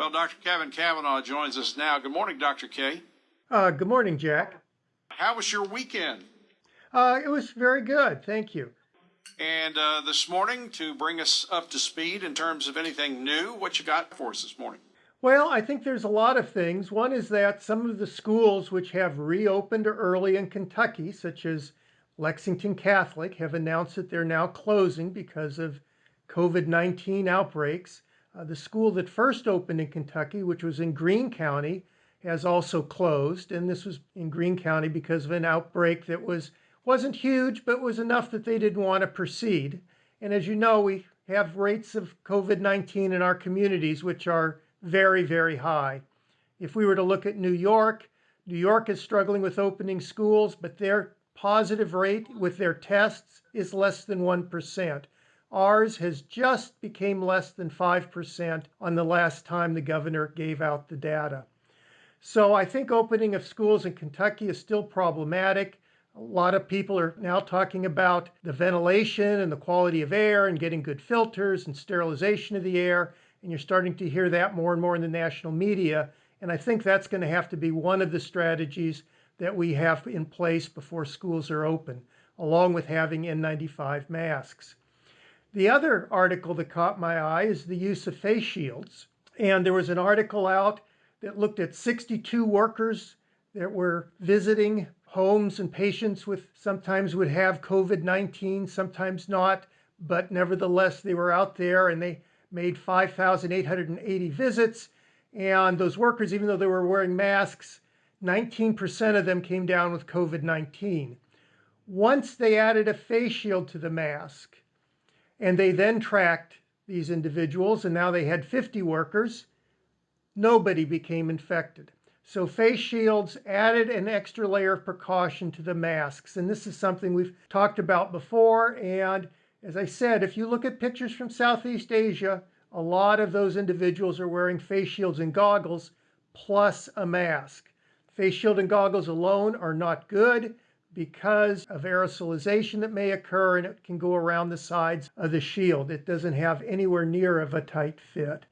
Well, Dr. Kevin Kavanagh joins us now. Good morning, Dr. K. Good morning, Jack. How was your weekend? It was very good, thank you. And this morning, to bring us up to speed in terms of anything new, what you got for us this morning? Well, I think there's a lot of things. One is that some of the schools which have reopened early in Kentucky, such as Lexington Catholic, have announced that they're now closing because of COVID-19 outbreaks. The school that first opened in Kentucky, which was in Greene County, has also closed. And this was in Greene County because of an outbreak that wasn't huge, but was enough that they didn't want to proceed. And as you know, we have rates of COVID-19 in our communities, which are very, very high. If we were to look at New York is struggling with opening schools, but their positive rate with their tests is less than 1%. Ours has just became less than 5% on the last time the governor gave out the data. So I think opening of schools in Kentucky is still problematic. A lot of people are now talking about the ventilation and the quality of air and getting good filters and sterilization of the air. And you're starting to hear that more and more in the national media. And I think that's going to have to be one of the strategies that we have in place before schools are open, along with having N95 masks. The other article that caught my eye is the use of face shields. And there was an article out that looked at 62 workers that were visiting homes and patients with sometimes would have COVID-19, sometimes not, but nevertheless they were out there and they made 5,880 visits. And those workers, even though they were wearing masks, 19% of them came down with COVID-19. Once they added a face shield to the mask, and they then tracked these individuals, and now they had 50 workers, nobody became infected. So face shields added an extra layer of precaution to the masks. And this is something we've talked about before. And as I said, if you look at pictures from Southeast Asia, a lot of those individuals are wearing face shields and goggles plus a mask. Face shield and goggles alone are not good because of aerosolization that may occur, and it can go around the sides of the shield. It doesn't have anywhere near of a tight fit.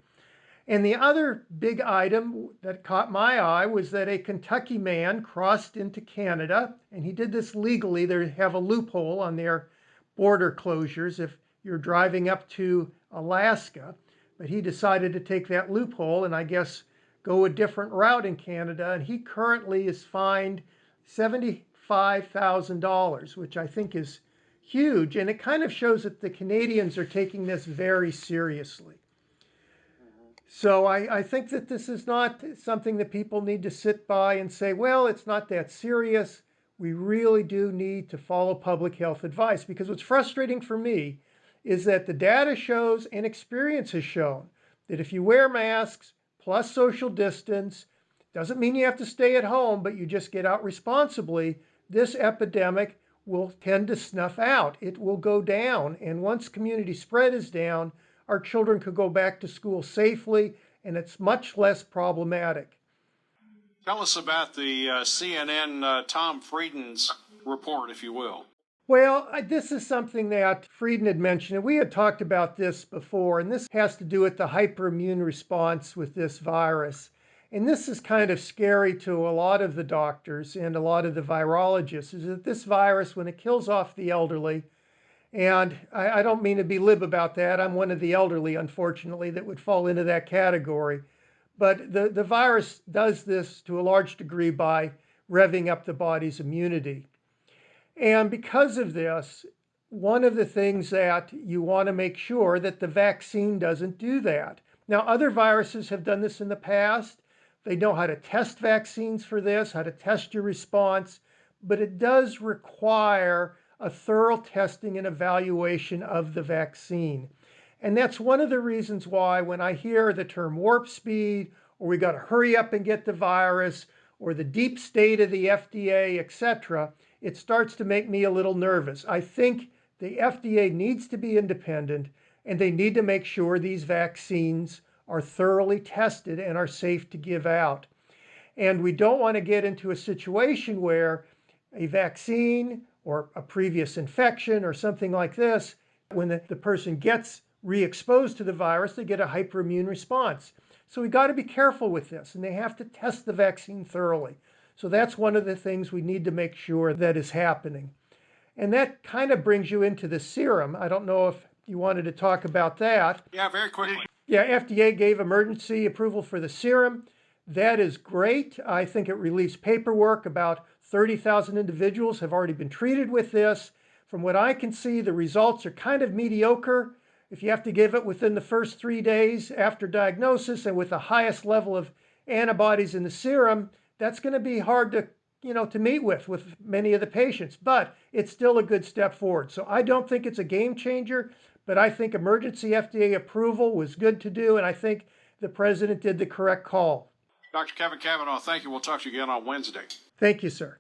And the other big item that caught my eye was that a Kentucky man crossed into Canada, and he did this legally. They have a loophole on their border closures if you're driving up to Alaska, but he decided to take that loophole and I guess go a different route in Canada, and he currently is fined $75,000, which I think is huge, and it kind of shows that the Canadians are taking this very seriously. So I think that this is not something that people need to sit by and say, well, it's not that serious. We really do need to follow public health advice, because what's frustrating for me is that the data shows and experience has shown that if you wear masks plus social distance, doesn't mean you have to stay at home, but you just get out responsibly, this epidemic will tend to snuff out. It will go down. And once community spread is down, our children could go back to school safely, and it's much less problematic. Tell us about the CNN Tom Frieden's report, if you will. Well, this is something that Frieden had mentioned, and we had talked about this before, and this has to do with the hyperimmune response with this virus. And this is kind of scary to a lot of the doctors and a lot of the virologists, is that this virus, when it kills off the elderly, and I don't mean to be glib about that. I'm one of the elderly, unfortunately, that would fall into that category. But the virus does this to a large degree by revving up the body's immunity. And because of this, one of the things that you want to make sure that the vaccine doesn't do that. Now, other viruses have done this in the past. They know how to test vaccines for this, how to test your response, but it does require a thorough testing and evaluation of the vaccine. And that's one of the reasons why when I hear the term warp speed, or we got to hurry up and get the virus, or the deep state of the FDA, etc., it starts to make me a little nervous. I think the FDA needs to be independent, and they need to make sure these vaccines are thoroughly tested and are safe to give out. And we don't want to get into a situation where a vaccine or a previous infection or something like this, when the person gets re-exposed to the virus, they get a hyperimmune response. So we got to be careful with this, and they have to test the vaccine thoroughly. So that's one of the things we need to make sure that is happening. And that kind of brings you into the serum. I don't know if you wanted to talk about that. Yeah, very quickly. Yeah, FDA gave emergency approval for the serum. That is great. I think it relieves paperwork. About 30,000 individuals have already been treated with this. From what I can see, the results are kind of mediocre. If you have to give it within the first 3 days after diagnosis and with the highest level of antibodies in the serum, that's going to be hard to to meet with many of the patients, but it's still a good step forward. So I don't think it's a game changer, but I think emergency FDA approval was good to do, and I think the president did the correct call. Dr. Kevin Kavanagh, thank you. We'll talk to you again on Wednesday. Thank you, sir.